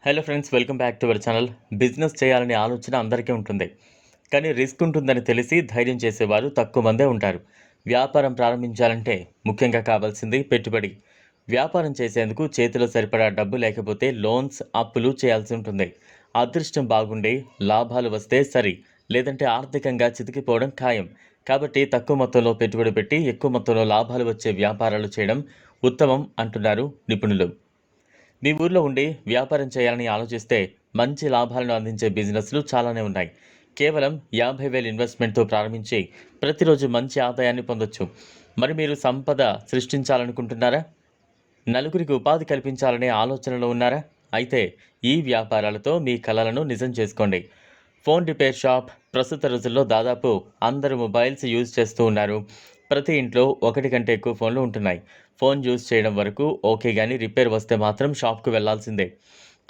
Hello friends, welcome back to our channel. Business చేయాలనే ఆలోచన అందరికీ ఉంటుంది. కానీ రిస్క్ ఉంటుందని తెలిసి ధైర్యం చేసేవారు తక్కువ మందే ఉంటారు. వ్యాపారం ప్రారంభించాలంటే ముఖ్యంగా కావాల్సింది పెట్టుబడి. వ్యాపారం చేసేందుకు చేతిలో సరిపడా డబ్బు లేకపోతే లోన్స్, అప్పులు చేయాల్సి ఉంటుంది. అదృష్టం బాగుండి లాభాలు వస్తే సరి, లేదంటే ఆర్థికంగా చితికిపోవడం ఖాయం. కాబట్టి తక్కువ మొత్తంలో పెట్టుబడి పెట్టి ఎక్కువ మొత్తంలో లాభాలు వచ్చే వ్యాపారాలు చేయడం ఉత్తమం అంటున్నారు నిపుణులు. మీ ఊర్లో ఉండి వ్యాపారం చేయాలని ఆలోచిస్తే మంచి లాభాలను అందించే బిజినెస్లు చాలానే ఉన్నాయి. కేవలం 50,000 ఇన్వెస్ట్మెంట్తో ప్రారంభించి ప్రతిరోజు మంచి ఆదాయాన్ని పొందొచ్చు. మరి మీరు సంపద సృష్టించాలనుకుంటున్నారా? నలుగురికి ఉపాధి కల్పించాలనే ఆలోచనలో ఉన్నారా? అయితే ఈ వ్యాపారాలతో మీ కలలను నిజం చేసుకోండి. ఫోన్ రిపేర్ షాప్ ప్రస్తుత రోజుల్లో దాదాపు అందరూ మొబైల్స్ యూజ్ చేస్తూ ఉన్నారు. ప్రతి ఇంట్లో ఒకటి కంటే ఎక్కువ ఫోన్లు ఉంటున్నాయి. ఫోన్ యూజ్ చేయడం వరకు ఓకే, కానీ రిపేర్ వస్తే మాత్రం షాప్కు వెళ్లాల్సిందే.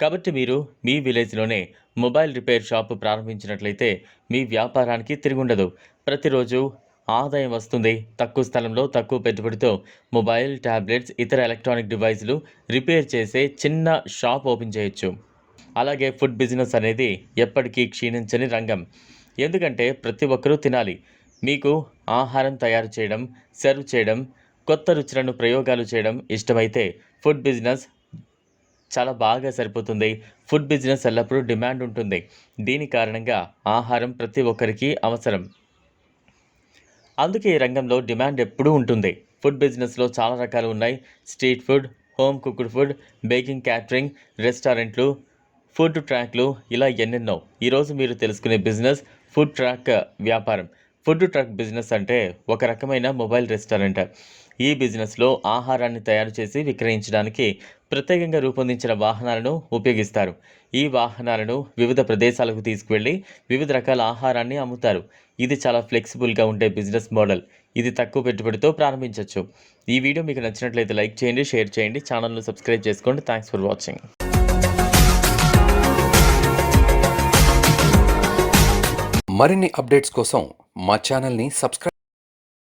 కాబట్టి మీరు మీ విలేజ్లోనే మొబైల్ రిపేర్ షాప్ ప్రారంభించినట్లయితే మీ వ్యాపారానికి తిరుగుండదు. ప్రతిరోజు ఆదాయం వస్తుంది. తక్కువ స్థలంలో తక్కువ పెట్టుబడితో మొబైల్, ట్యాబ్లెట్స్, ఇతర ఎలక్ట్రానిక్ డివైజులు రిపేర్ చేసే చిన్న షాప్ ఓపెన్ చేయొచ్చు. అలాగే ఫుడ్ బిజినెస్ అనేది ఎప్పటికీ క్షీణించని రంగం. ఎందుకంటే ప్రతి ఒక్కరూ తినాలి. మీకు ఆహారం తయారు చేయడం, సర్వ్ చేయడం, కొత్త రుచులను ప్రయోగాలు చేయడం ఇష్టమైతే ఫుడ్ బిజినెస్ చాలా బాగా సరిపోతుంది. ఫుడ్ బిజినెస్ ఎల్లప్పుడూ డిమాండ్ ఉంటుంది. దీని కారణంగా ఆహారం ప్రతి ఒక్కరికి అవసరం. అందుకే ఈ రంగంలో డిమాండ్ ఎప్పుడూ ఉంటుంది. ఫుడ్ బిజినెస్లో చాలా రకాలు ఉన్నాయి. Street food, home cooked food, baking, catering, రెస్టారెంట్లు, ఫుడ్ ట్రాక్లు, ఇలా ఎన్నెన్నో. ఈరోజు మీరు తెలుసుకునే బిజినెస్ ఫుడ్ ట్రాక్ వ్యాపారం. ఫుడ్ ట్రక్ బిజినెస్ అంటే ఒక రకమైన మొబైల్ రెస్టారెంట్. ఈ బిజినెస్లో ఆహారాన్ని తయారు చేసి విక్రయించడానికి ప్రత్యేకంగా రూపొందించిన వాహనాలను ఉపయోగిస్తారు. ఈ వాహనాలను వివిధ ప్రదేశాలకు తీసుకువెళ్ళి వివిధ రకాల ఆహారాన్ని అమ్ముతారు. ఇది చాలా ఫ్లెక్సిబుల్గా ఉండే బిజినెస్ మోడల్. ఇది తక్కువ పెట్టుబడితో ప్రారంభించవచ్చు. ఈ వీడియో మీకు నచ్చినట్లయితే లైక్ చేయండి, షేర్ చేయండి, ఛానల్ను సబ్స్క్రైబ్ చేసుకోండి. Thanks for watching. మరిన్ని అప్డేట్స్ కోసం మా ఛానల్ని సబ్స్క్రైబ్